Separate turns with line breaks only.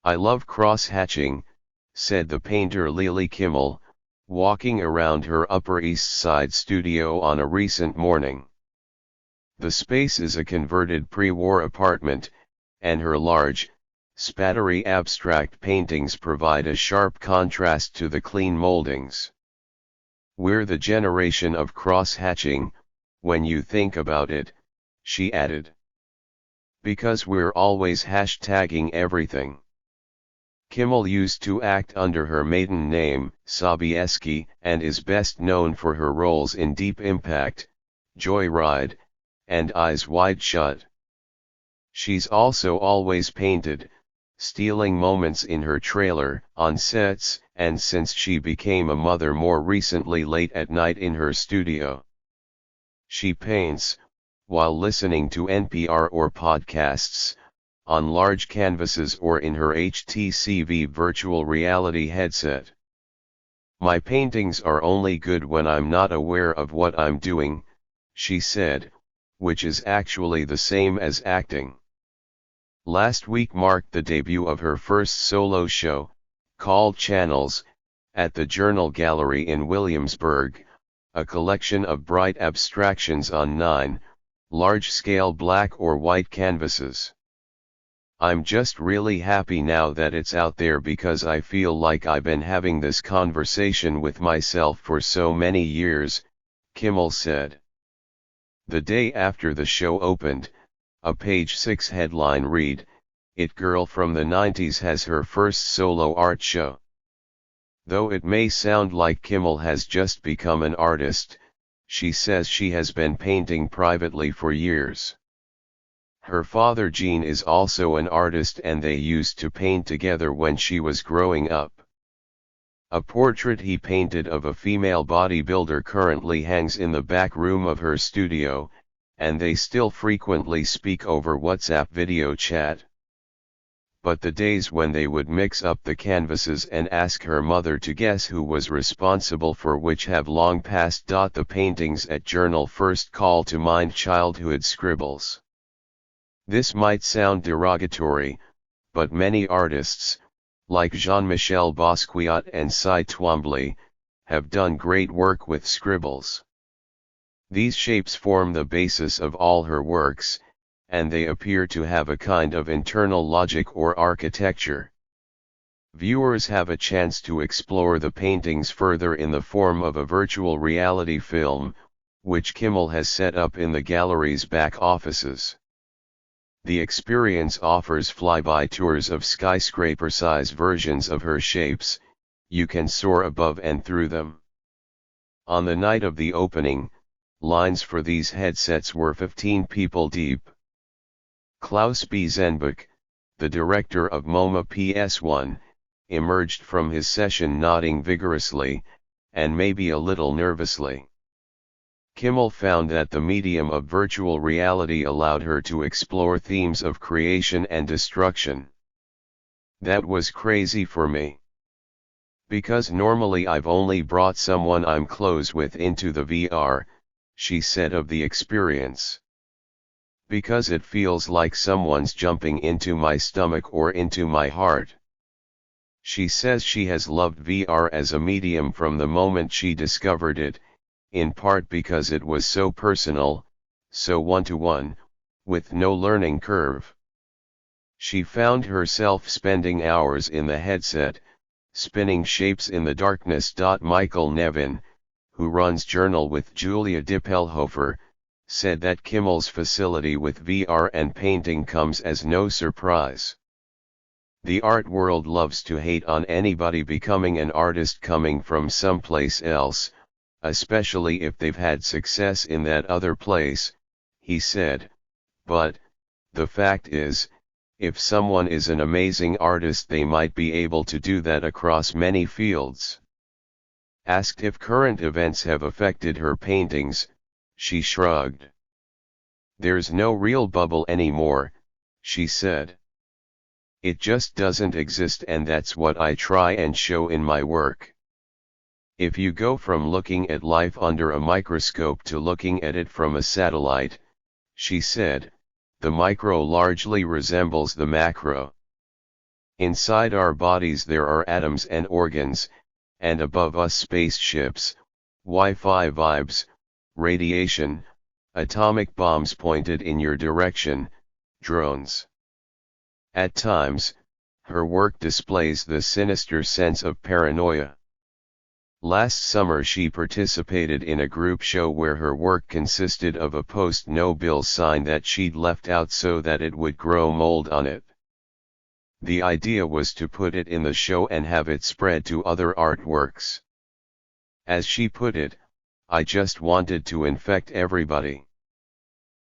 I love cross-hatching, said the painter Lily Kimmel, walking around her Upper East Side studio on a recent morning. The space is a converted pre-war apartment, and her large, spattery abstract paintings provide a sharp contrast to the clean moldings. We're the generation of cross-hatching, when you think about it, she added. Because we're always hashtagging everything. Kimmel used to act under her maiden name, Sobieski, and is best known for her roles in Deep Impact, Joyride, and Eyes Wide Shut. She's also always painted, stealing moments in her trailer, on sets, and since she became a mother more recently late at night in her studio. She paints, while listening to NPR or podcasts, on large canvases or in her HTC virtual reality headset. My paintings are only good when I'm not aware of what I'm doing, she said, which is actually the same as acting. Last week marked the debut of her first solo show, called Channels, at the Journal Gallery in Williamsburg, a collection of bright abstractions on 9, large-scale black or white canvases. I'm just really happy now that it's out there because I feel like I've been having this conversation with myself for so many years, Kimmel said. The day after the show opened, a Page 6 headline read, "It Girl from the 90s has her first solo art show." Though it may sound like Kimmel has just become an artist, she says she has been painting privately for years. Her father Gene is also an artist and they used to paint together when she was growing up. A portrait he painted of a female bodybuilder currently hangs in the back room of her studio, and they still frequently speak over WhatsApp video chat. But the days when they would mix up the canvases and ask her mother to guess who was responsible for which have long passed. The paintings at Journal first call to mind childhood scribbles. This might sound derogatory, but many artists, like Jean-Michel Basquiat and Cy Twombly, have done great work with scribbles. These shapes form the basis of all her works, and they appear to have a kind of internal logic or architecture. Viewers have a chance to explore the paintings further in the form of a virtual reality film, which Kimmel has set up in the gallery's back offices. The experience offers flyby tours of skyscraper-size versions of her shapes. You can soar above and through them. On the night of the opening, lines for these headsets were 15 people deep. Klaus B. Zenbuck, the director of MoMA PS1, emerged from his session nodding vigorously, and maybe a little nervously. Kimmel found that the medium of virtual reality allowed her to explore themes of creation and destruction. That was crazy for me. Because normally I've only brought someone I'm close with into the VR, she said of the experience. Because it feels like someone's jumping into my stomach or into my heart. She says she has loved VR as a medium from the moment she discovered it, in part because it was so personal, so one-to-one, with no learning curve. She found herself spending hours in the headset, spinning shapes in the darkness. Michael Nevin, who runs Journal with Julia Dippelhofer, said that Kimmel's facility with VR and painting comes as no surprise. The art world loves to hate on anybody becoming an artist coming from someplace else, especially if they've had success in that other place, he said, but, the fact is, if someone is an amazing artist they might be able to do that across many fields. Asked if current events have affected her paintings, she shrugged. There's no real bubble anymore, she said. It just doesn't exist, and that's what I try and show in my work. If you go from looking at life under a microscope to looking at it from a satellite, she said, the micro largely resembles the macro. Inside our bodies there are atoms and organs, and above us spaceships, Wi-Fi vibes, radiation, atomic bombs pointed in your direction, drones. At times, her work displays the sinister sense of paranoia. Last summer she participated in a group show where her work consisted of a post-no-bill sign that she'd left out so that it would grow mold on it. The idea was to put it in the show and have it spread to other artworks. As she put it, I just wanted to infect everybody.